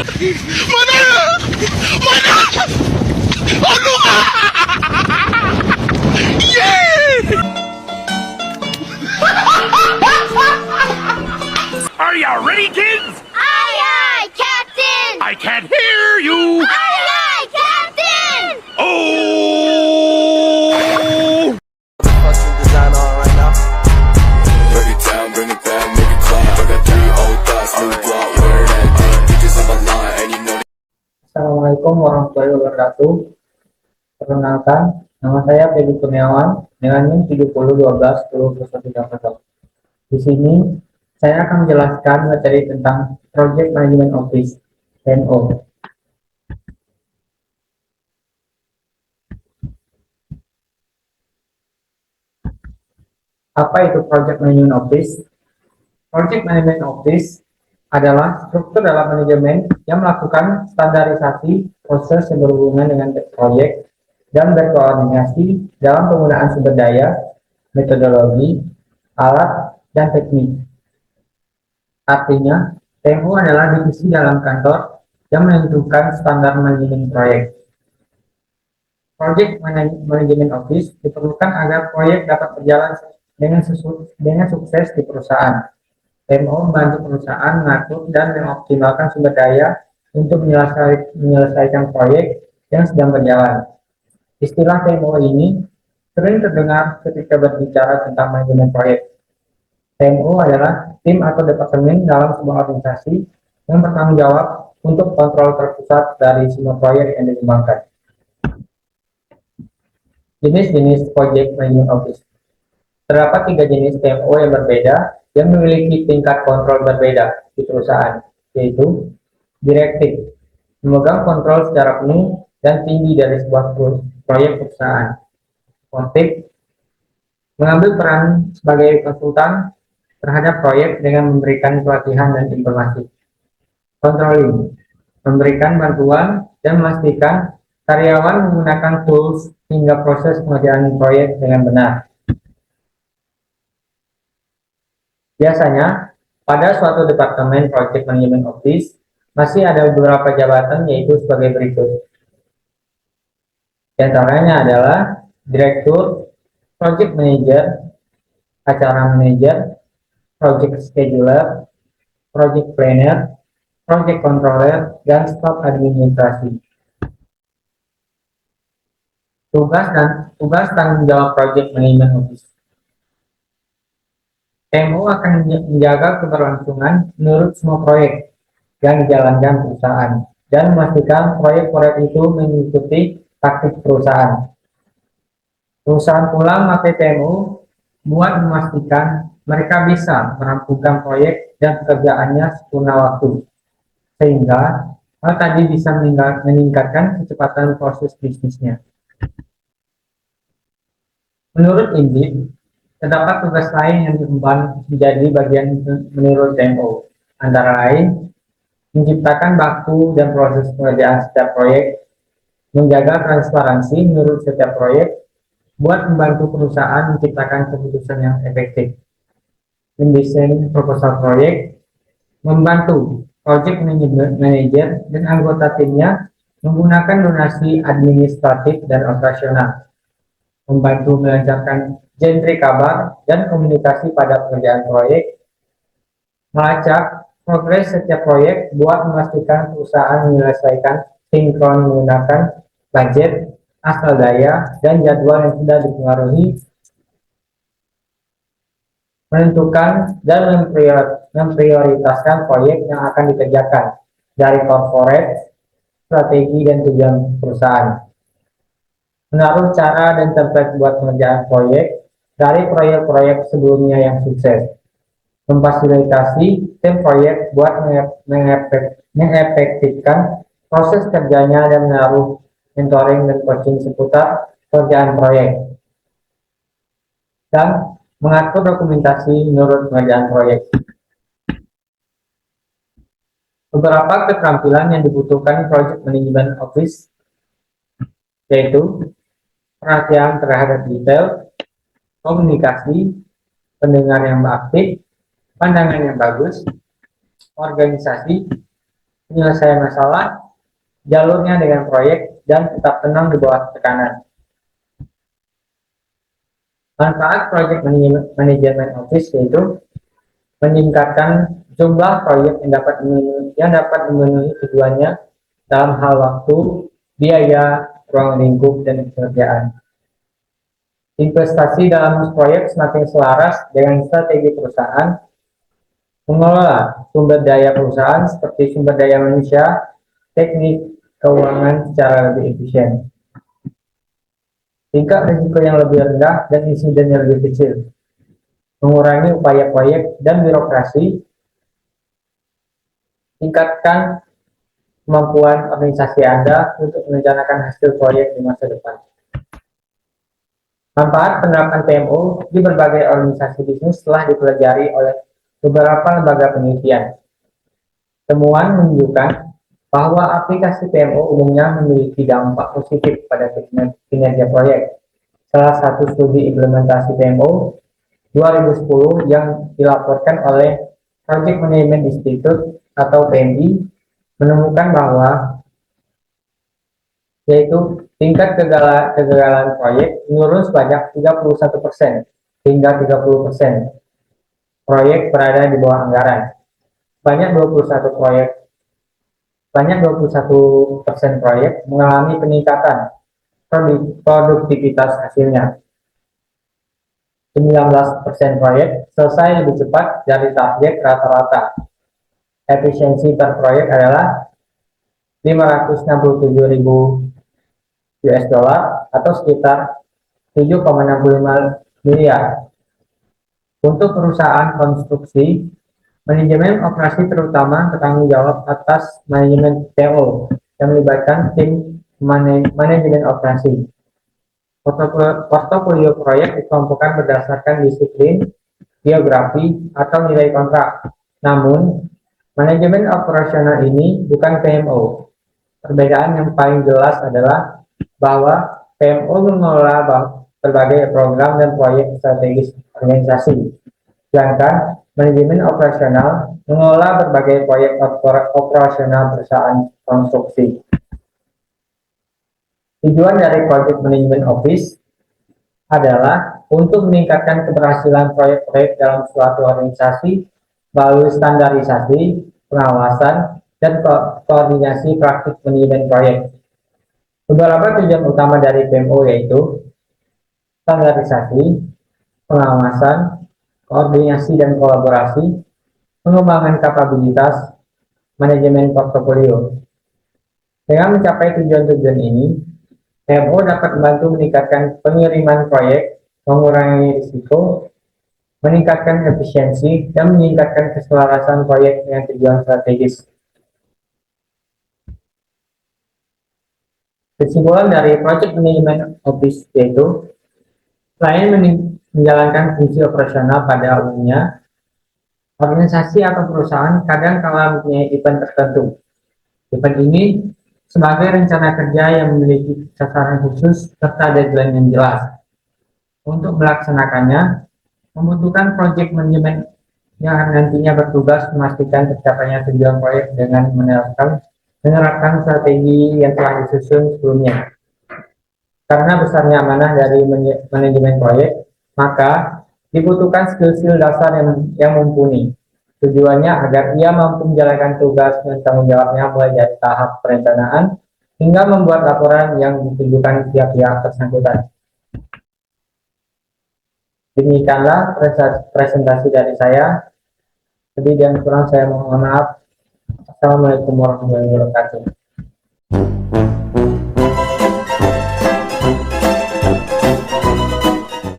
Mana? Mana? Ano ka? Yeah! Are you ready, kids? Aye, aye, Captain! I can't hear you. Aye, aye, Captain! Oh! Custom design on right now. Break it down, bring it back, make it clap. I got 3 old thoughts, new block, where that day. Bitches on my line, and you know. Assalamualaikum warahmatullahi wabarakatuh. Perkenalkan, nama saya Pegi Kurniawan dengan NIM 7012102130. Di sini saya akan menjelaskan materi tentang Project Management Office (PMO). Apa itu Project Management Office? Project Management Office adalah struktur dalam manajemen yang melakukan standarisasi proses yang berhubungan dengan proyek dan berkoordinasi dalam penggunaan sumber daya, metodologi, alat, dan teknik. Artinya, PMO adalah divisi dalam kantor yang menentukan standar manajemen proyek. Project Management Office diperlukan agar proyek dapat berjalan dengan sukses di perusahaan. PMO membantu perusahaan mengatur dan mengoptimalkan sumber daya untuk menyelesaikan proyek yang sedang berjalan. Istilah PMO ini sering terdengar ketika berbicara tentang manajemen proyek. PMO adalah tim atau departemen dalam sebuah organisasi yang bertanggung jawab untuk kontrol terpusat dari semua proyek yang dikembangkan. Jenis-jenis Project Management Office. Terdapat 3 jenis PMO yang berbeda yang memiliki tingkat kontrol berbeda di perusahaan, yaitu direktif, memegang kontrol secara penuh dan tinggi dari sebuah proyek perusahaan. Konflik, mengambil peran sebagai konsultan terhadap proyek dengan memberikan pelatihan dan informasi. Controlling, memberikan bantuan dan memastikan karyawan menggunakan tools hingga proses pengerjaan proyek dengan benar. Biasanya, pada suatu departemen Project Management Office, masih ada beberapa jabatan yaitu sebagai berikut. Di antaranya adalah Direktur, Project Manager, Acara Manager, Project Scheduler, Project Planner, Project Controller, dan Staf Administrasi. Tugas tanggung jawab Project Management Office. PMO akan menjaga keberlangsungan menurut semua proyek yang dijalankan perusahaan dan memastikan proyek-proyek itu mengikuti taktik perusahaan. Perusahaan pula memakai PMO buat memastikan mereka bisa merampungkan proyek dan pekerjaannya sempurna waktu, sehingga hal tadi bisa meningkatkan kecepatan proses bisnisnya. Menurut Indeed, terdapat tugas lain yang diemban menjadi bagian menurut PMO, antara lain menciptakan baku dan proses pengerjaan setiap proyek, menjaga transparansi menurut setiap proyek, buat membantu perusahaan menciptakan keputusan yang efektif, mendesain proposal proyek, membantu project manager dan anggota timnya menggunakan donasi administratif dan operasional, membantu melancarkan genre kabar dan komunikasi pada pengerjaan proyek, melacak progres setiap proyek buat memastikan perusahaan menyelesaikan sinkron menggunakan budget, asal daya, dan jadwal yang sudah dipengaruhi, menentukan dan memprioritaskan proyek yang akan dikerjakan dari corporate, strategi, dan tujuan perusahaan. Menaruh cara dan template buat pengerjaan proyek dari proyek-proyek sebelumnya yang sukses. Memfasilitasi tim proyek buat mengefektifkan proses kerjanya dan menaruh mentoring dan coaching seputar pekerjaan proyek. Dan mengatur dokumentasi menurut pengerjaan proyek. Beberapa keterampilan yang dibutuhkan Project Management Office yaitu perhatian terhadap detail, komunikasi, pendengar yang aktif, pandangan yang bagus, organisasi, penyelesaian masalah, jalurnya dengan proyek, dan tetap tenang di bawah tekanan. Manfaat Project Management Office yaitu meningkatkan jumlah proyek yang dapat memenuhi tujuannya dalam hal waktu, biaya, ruang lingkup, dan pekerjaan. Investasi dalam proyek semakin selaras dengan strategi perusahaan, mengelola sumber daya perusahaan seperti sumber daya manusia, teknik, keuangan secara lebih efisien. Tingkat risiko yang lebih rendah dan insiden yang lebih kecil, mengurangi upaya proyek dan birokrasi, tingkatkan kemampuan organisasi Anda untuk merencanakan hasil proyek di masa depan. Manfaat penerapan PMO di berbagai organisasi bisnis telah dipelajari oleh beberapa lembaga penelitian. Temuan menunjukkan bahwa aplikasi PMO umumnya memiliki dampak positif pada kinerja proyek. Salah satu studi implementasi PMO 2010 yang dilaporkan oleh Project Management Institute atau PMI menemukan bahwa yaitu tingkat kegagalan proyek menurun sebanyak 31% hingga 30%. Proyek berada di bawah anggaran. Banyak 21% proyek mengalami peningkatan produktivitas hasilnya. 19% proyek selesai lebih cepat dari target rata-rata. Efisiensi per proyek adalah 567.000 US dollar atau sekitar 7,65 miliar. Untuk perusahaan konstruksi, manajemen operasi terutama bertanggung jawab atas manajemen PMO yang melibatkan tim manajemen operasi. Portofolio proyek dikelompokkan berdasarkan disiplin, geografi, atau nilai kontrak. Namun, manajemen operasional ini bukan PMO. Perbedaan yang paling jelas adalah bahwa PMO mengelola berbagai program dan proyek strategis organisasi, sedangkan manajemen operasional mengelola berbagai proyek operasional perusahaan konstruksi. Tujuan dari Project Management Office adalah untuk meningkatkan keberhasilan proyek-proyek dalam suatu organisasi melalui standarisasi, pengawasan, dan koordinasi praktik manajemen proyek. Beberapa tujuan utama dari PMO yaitu standarisasi, pengawasan, koordinasi dan kolaborasi, pengembangan kapabilitas, manajemen portofolio. Dengan mencapai tujuan-tujuan ini, PMO dapat membantu meningkatkan pengiriman proyek, mengurangi risiko, meningkatkan efisiensi, dan meningkatkan keselarasan proyek dengan tujuan strategis. Kesimpulan dari Project Management Office yaitu, selain menjalankan fungsi operasional pada umumnya, organisasi atau perusahaan kadang kala mempunyai event tertentu. Event ini sebagai rencana kerja yang memiliki sasaran khusus serta deadline yang jelas. Untuk melaksanakannya, membutuhkan project manajemen yang nantinya bertugas memastikan tercapainya tujuan proyek dengan menerapkan strategi yang telah disusun sebelumnya. Karena besarnya amanah dari manajemen proyek, maka dibutuhkan skill-skill dasar yang mumpuni. Tujuannya agar ia mampu menjalankan tugas dan tanggung jawabnya mulai dari tahap perencanaan hingga membuat laporan yang ditujukan pihak-pihak bersangkutan. Demikianlah presentasi dari saya. Lebih dan kurang saya mohon maaf. Assalamualaikum warahmatullahi wabarakatuh.